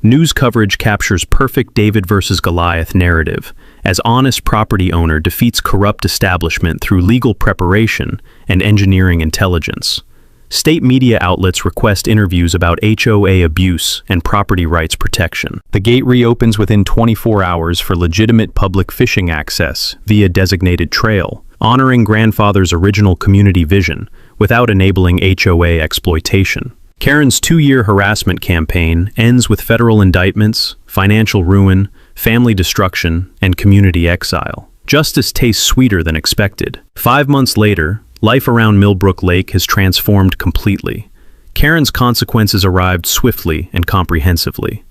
News coverage captures perfect David versus Goliath narrative, as honest property owner defeats corrupt establishment through legal preparation and engineering intelligence. State media outlets request interviews about HOA abuse and property rights protection. The gate reopens within 24 hours for legitimate public fishing access via designated trail, honoring grandfather's original community vision without enabling HOA exploitation. Karen's 2-year harassment campaign ends with federal indictments, financial ruin, family destruction, and community exile. Justice tastes sweeter than expected. 5 months later, life around Millbrook Lake has transformed completely. Karen's consequences arrived swiftly and comprehensively.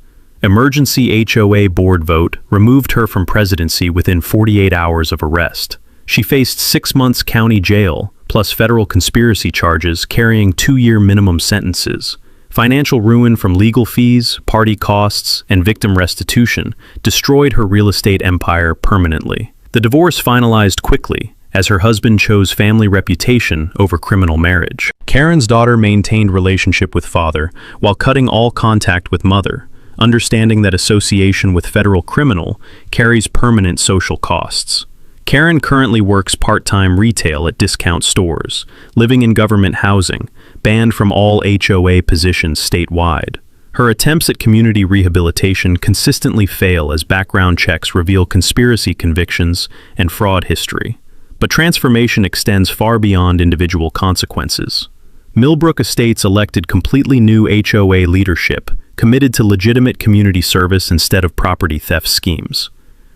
Emergency HOA board vote removed her from presidency within 48 hours of arrest. She faced 6 months county jail, plus federal conspiracy charges carrying 2-year minimum sentences. Financial ruin from legal fees, party costs, and victim restitution destroyed her real estate empire permanently. The divorce finalized quickly, as her husband chose family reputation over criminal marriage. Karen's daughter maintained relationship with father while cutting all contact with mother, understanding that association with federal criminal carries permanent social costs. Karen currently works part-time retail at discount stores, living in government housing, banned from all HOA positions statewide. Her attempts at community rehabilitation consistently fail as background checks reveal conspiracy convictions and fraud history. But transformation extends far beyond individual consequences. Millbrook Estates elected completely new HOA leadership, committed to legitimate community service instead of property theft schemes.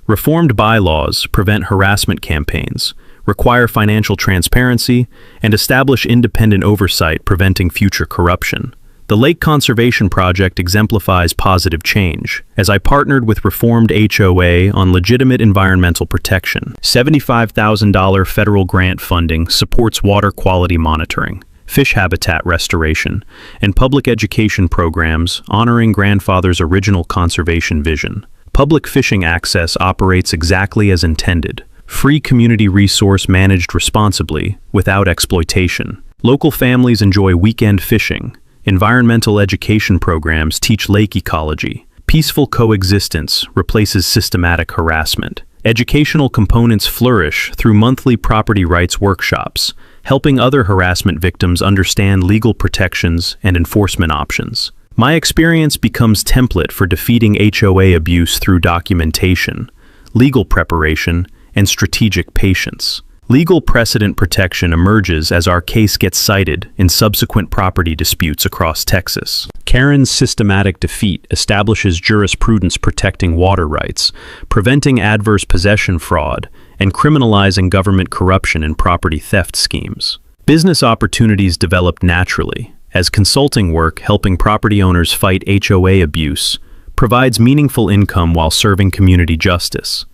Reformed bylaws prevent harassment campaigns, require financial transparency, and establish independent oversight preventing future corruption. The Lake Conservation Project exemplifies positive change, as I partnered with Reformed HOA on legitimate environmental protection. $75,000 federal grant funding supports water quality monitoring, fish habitat restoration, and public education programs honoring grandfather's original conservation vision. Public fishing access operates exactly as intended. Free community resource managed responsibly, without exploitation. Local families enjoy weekend fishing. Environmental education programs teach lake ecology. Peaceful coexistence replaces systematic harassment. Educational components flourish through monthly property rights workshops, helping other harassment victims understand legal protections and enforcement options. My experience becomes template for defeating HOA abuse through documentation, legal preparation, and strategic patience. Legal precedent protection emerges as our case gets cited in subsequent property disputes across Texas. Karen's systematic defeat establishes jurisprudence protecting water rights, preventing adverse possession fraud, and criminalizing government corruption in property theft schemes. Business opportunities develop naturally, as consulting work helping property owners fight HOA abuse provides meaningful income while serving community justice.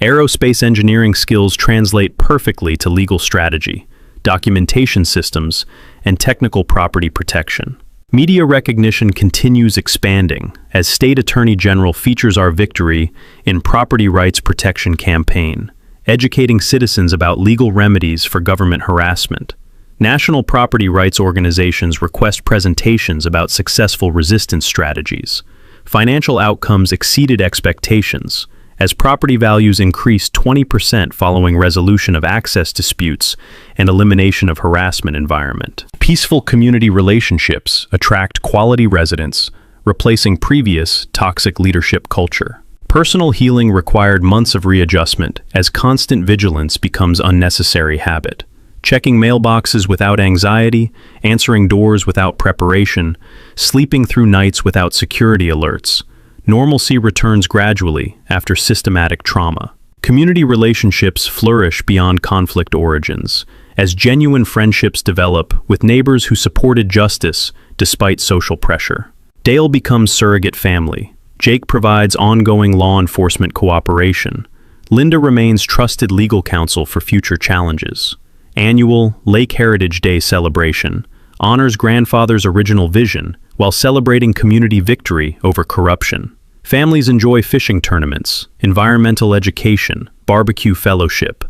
Aerospace engineering skills translate perfectly to legal strategy, documentation systems, and technical property protection. Media recognition continues expanding as State Attorney General features our victory in Property Rights Protection Campaign, educating citizens about legal remedies for government harassment. National property rights organizations request presentations about successful resistance strategies. Financial outcomes exceeded expectations, as property values increased 20% following resolution of access disputes and elimination of harassment environment. Peaceful community relationships attract quality residents, replacing previous toxic leadership culture. Personal healing required months of readjustment as constant vigilance becomes unnecessary habit. Checking mailboxes without anxiety, answering doors without preparation, sleeping through nights without security alerts. Normalcy returns gradually after systematic trauma. Community relationships flourish beyond conflict origins, as genuine friendships develop with neighbors who supported justice despite social pressure. Dale becomes surrogate family. Jake provides ongoing law enforcement cooperation. Linda remains trusted legal counsel for future challenges. Annual Lake Heritage Day celebration honors grandfather's original vision while celebrating community victory over corruption. Families enjoy fishing tournaments, environmental education, barbecue fellowship,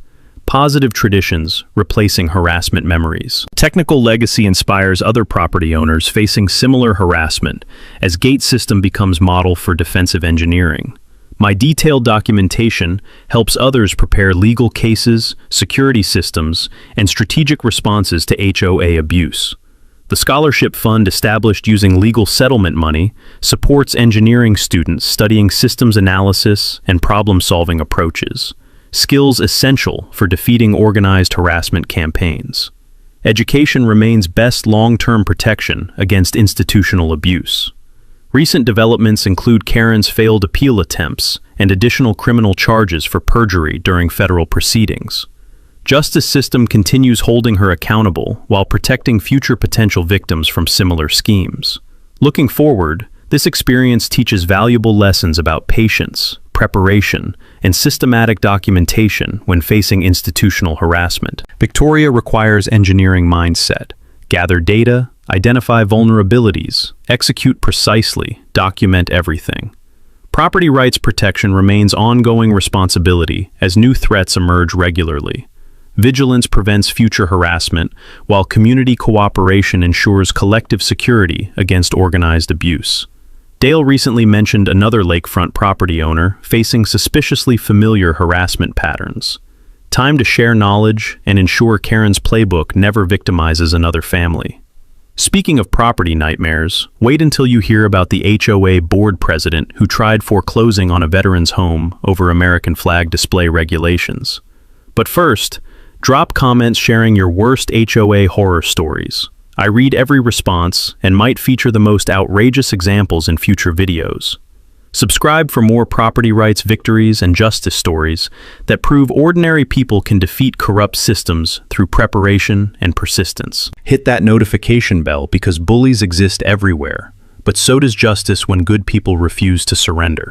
positive traditions replacing harassment memories. Technical legacy inspires other property owners facing similar harassment as gate system becomes model for defensive engineering. My detailed documentation helps others prepare legal cases, security systems, and strategic responses to HOA abuse. The scholarship fund established using legal settlement money supports engineering students studying systems analysis and problem-solving approaches, skills essential for defeating organized harassment campaigns. Education remains best long-term protection against institutional abuse. Recent developments include Karen's failed appeal attempts and additional criminal charges for perjury during federal proceedings. Justice system continues holding her accountable while protecting future potential victims from similar schemes. Looking forward, this experience teaches valuable lessons about patience, preparation, and systematic documentation when facing institutional harassment. Victoria requires engineering mindset. Gather data, identify vulnerabilities, execute precisely, document everything. Property rights protection remains ongoing responsibility as new threats emerge regularly. Vigilance prevents future harassment, while community cooperation ensures collective security against organized abuse. Dale recently mentioned another lakefront property owner facing suspiciously familiar harassment patterns. Time to share knowledge and ensure Karen's playbook never victimizes another family. Speaking of property nightmares, wait until you hear about the HOA board president who tried foreclosing on a veteran's home over American flag display regulations. But first, drop comments sharing your worst HOA horror stories. I read every response and might feature the most outrageous examples in future videos. Subscribe for more property rights victories and justice stories that prove ordinary people can defeat corrupt systems through preparation and persistence. Hit that notification bell because bullies exist everywhere, but so does justice when good people refuse to surrender.